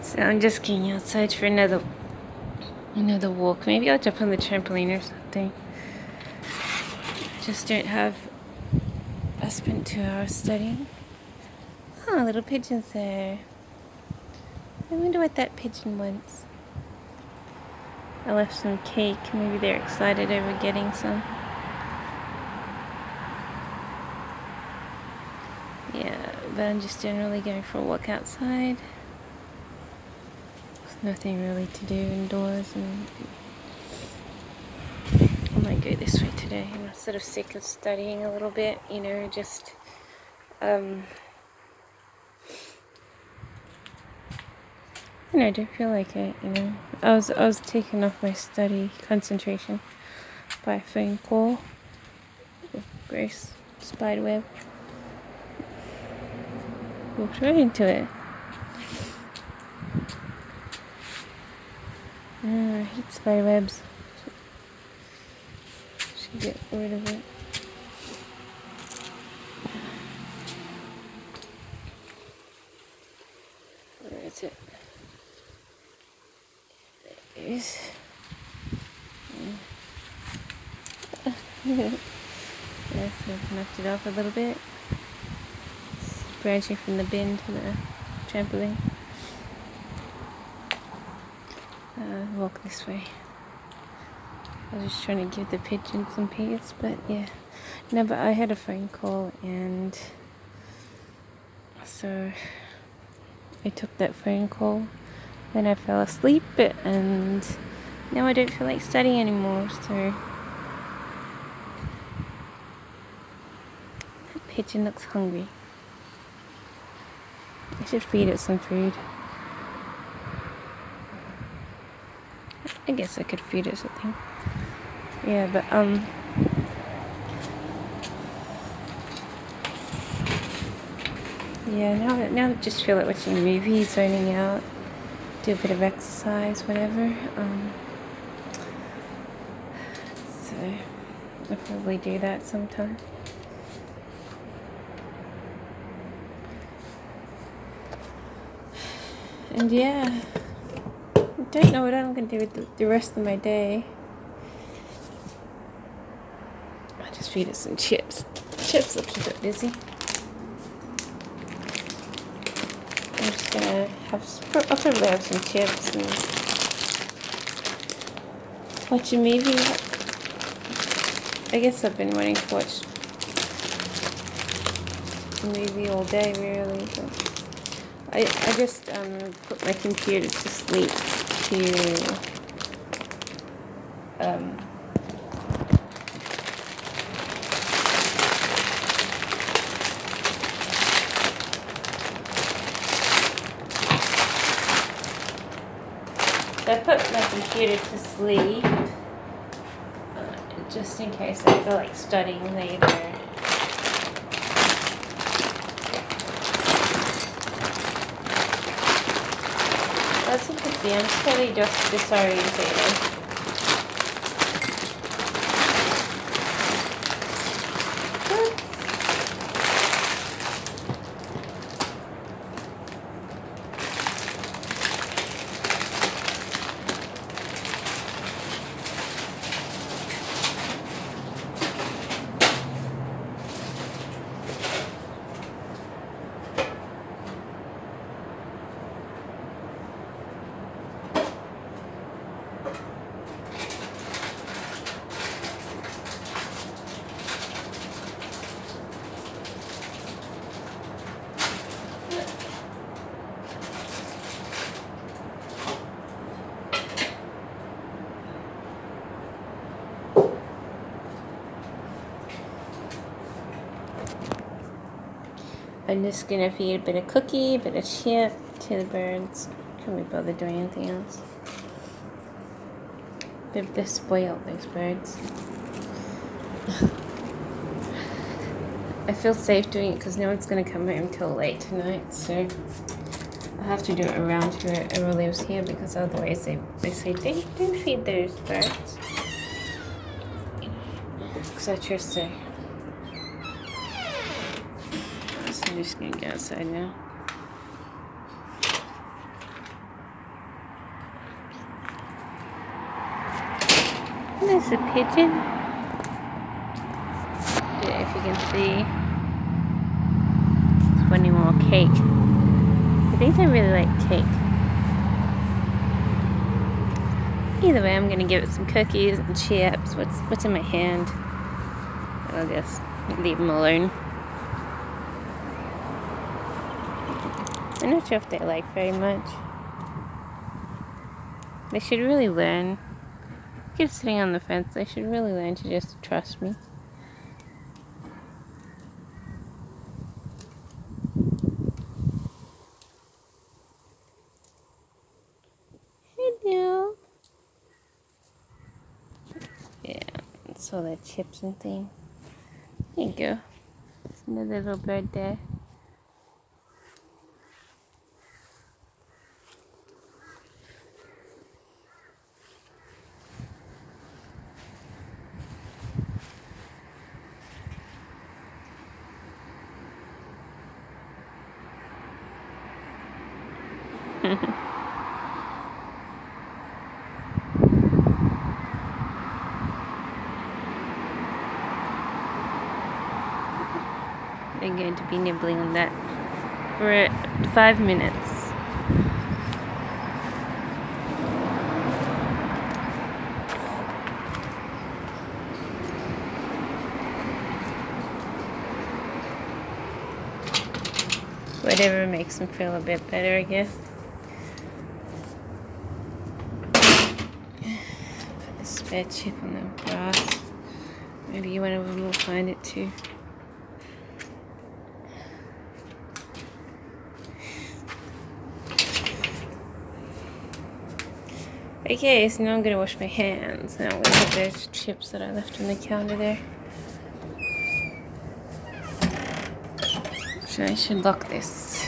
So I'm just getting outside for another walk. Maybe I'll jump on the trampoline or something. Just don't have. I spent 2 hours studying. Oh, little pigeon's there. I wonder what that pigeon wants. I left some cake. Maybe they're excited over getting some. Yeah, but I'm just generally going for a walk outside. There's nothing really to do indoors, and I might go this way today. I'm sort of sick of studying a little bit, just I don't feel like it, I was taken off my study concentration by a phone call with Grace Spiderweb. Walked right into it. I hate spiderwebs. Should get rid of it. Where is it? There it is. Yeah, so I've knocked it off a little bit. It's branching from the bin to the trampoline. Walk this way. I was just trying to give the pigeon some peace, but yeah. No, but I had a phone call, and so I took that phone call. Then I fell asleep, and now I don't feel like studying anymore, so that pigeon looks hungry. I should feed it some food. I guess I could feed it something. Yeah, but yeah, now I just feel like watching a movie, zoning out, do a bit of exercise, whatever. So I'll probably do that sometime. And yeah, I don't know what I'm going to do with the rest of my day. I'll just feed it some chips. Chips looks a bit busy. I'm just going to I'll probably have some chips and watch a movie. I guess I've been wanting to watch a movie all day, really. But I just put my computer to sleep to I put my computer to sleep just in case I feel like studying later. As you can see, I'm totally just disorientated. I'm just gonna feed a bit of cookie, a bit of chip to the birds. Can't be bothered doing anything else. They're spoiled, those birds. I feel safe doing it because no one's gonna come home till late tonight, so I have to do it around whoever lives here, because otherwise they say don't feed those birds, etc. So I'm just gonna go outside now. There's a pigeon. I don't know if you can see. It's wanting more cake. I think they really like cake. Either way, I'm gonna give it some cookies and chips. What's in my hand? I'll just leave them alone. I'm not sure if they like very much. They should really learn. Keep sitting on the fence. They should really learn to just trust me. Hello. Yeah, that's all their chips and things. There you go. There's another little bird there. They're going to be nibbling on that for 5 minutes. Whatever makes them feel a bit better, I guess. Put the spare chip on the grass. Maybe one of them will find it too. Okay, so now I'm gonna wash my hands. Now we have those chips that I left on the counter there. So I should lock this.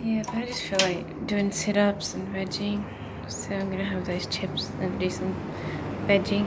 Yeah, but I just feel like doing sit-ups and vegging. So I'm gonna have those chips and do some vegging.